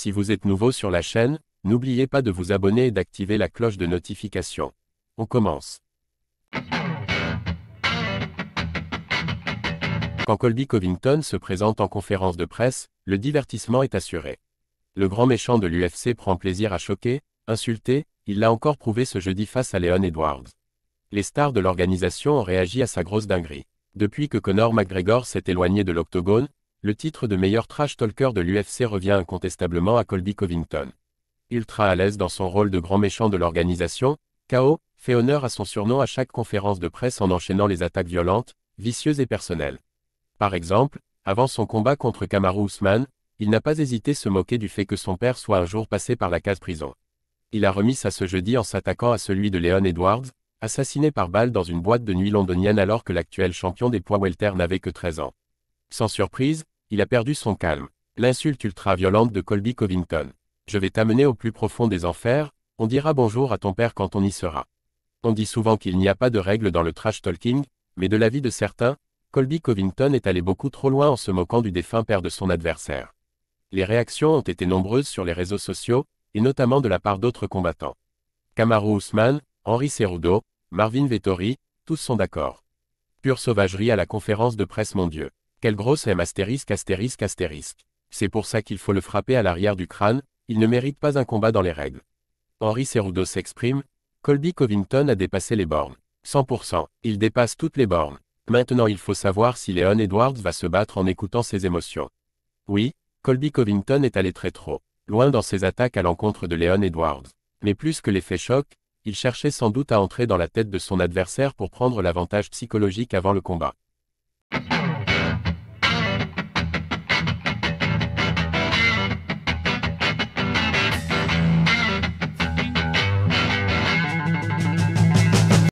Si vous êtes nouveau sur la chaîne, n'oubliez pas de vous abonner et d'activer la cloche de notification. On commence. Quand Colby Covington se présente en conférence de presse, le divertissement est assuré. Le grand méchant de l'UFC prend plaisir à choquer, insulter, il l'a encore prouvé ce jeudi face à Leon Edwards. Les stars de l'organisation ont réagi à sa grosse dinguerie. Depuis que Conor McGregor s'est éloigné de l'octogone, le titre de meilleur trash talker de l'UFC revient incontestablement à Colby Covington. Ultra à l'aise dans son rôle de grand méchant de l'organisation, KO fait honneur à son surnom à chaque conférence de presse en enchaînant les attaques violentes, vicieuses et personnelles. Par exemple, avant son combat contre Kamaru Usman, il n'a pas hésité à se moquer du fait que son père soit un jour passé par la case prison. Il a remis ça ce jeudi en s'attaquant à celui de Leon Edwards, assassiné par balle dans une boîte de nuit londonienne alors que l'actuel champion des poids welter n'avait que 13 ans. Sans surprise, il a perdu son calme. L'insulte ultra-violente de Colby Covington. Je vais t'amener au plus profond des enfers, on dira bonjour à ton père quand on y sera. On dit souvent qu'il n'y a pas de règles dans le trash talking, mais de l'avis de certains, Colby Covington est allé beaucoup trop loin en se moquant du défunt père de son adversaire. Les réactions ont été nombreuses sur les réseaux sociaux, et notamment de la part d'autres combattants. Kamaru Usman, Henry Cejudo, Marvin Vettori, tous sont d'accord. Pure sauvagerie à la conférence de presse mon Dieu. Quelle grosse M******. C'est pour ça qu'il faut le frapper à l'arrière du crâne, il ne mérite pas un combat dans les règles. Henry Cejudo s'exprime, Colby Covington a dépassé les bornes. 100%, il dépasse toutes les bornes. Maintenant il faut savoir si Leon Edwards va se battre en écoutant ses émotions. Oui, Colby Covington est allé très trop loin dans ses attaques à l'encontre de Leon Edwards. Mais plus que l'effet choc, il cherchait sans doute à entrer dans la tête de son adversaire pour prendre l'avantage psychologique avant le combat.